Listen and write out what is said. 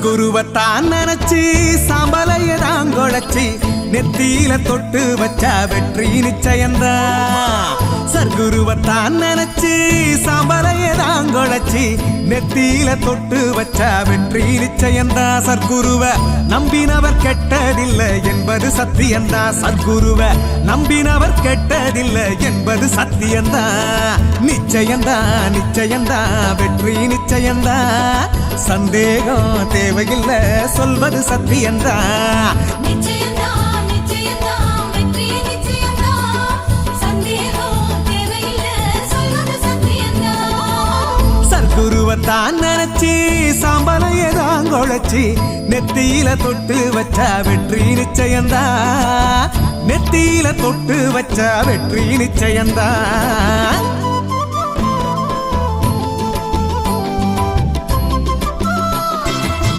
சர்க்குருவத்தான் நினைச்சு சாம்பலையதான் குழைச்சி நெத்தியில தொட்டு வச்சா வெற்றி நிச்சயந்தான். சர்க்குருவத்தான் நினைச்சு சாம்பலையதான் குழைச்சி நெத்தியில தொட்டு வச்சா வெற்றி நிச்சயந்தா. சர்க்குருவ நம்பினவர் கெட்டதில்லை என்பது சத்தியந்தா. சர்க்குருவ நம்பினவர் கெட்டதில்லை என்பது சத்தியந்தா. நிச்சயந்தா நிச்சயந்தா வெற்றி நிச்சயந்தா. சந்தேகம் தேவையில்லை சொல்வது சத்தியந்தா. சர்க்குருவத்தான் நினைச்சு சாம்பலையதான் குழைச்சி நெத்தியில தொட்டு வச்சா வெற்றி நிச்சயந்தா. நெத்தியில தொட்டு வச்சா வெற்றி நிச்சயந்தா.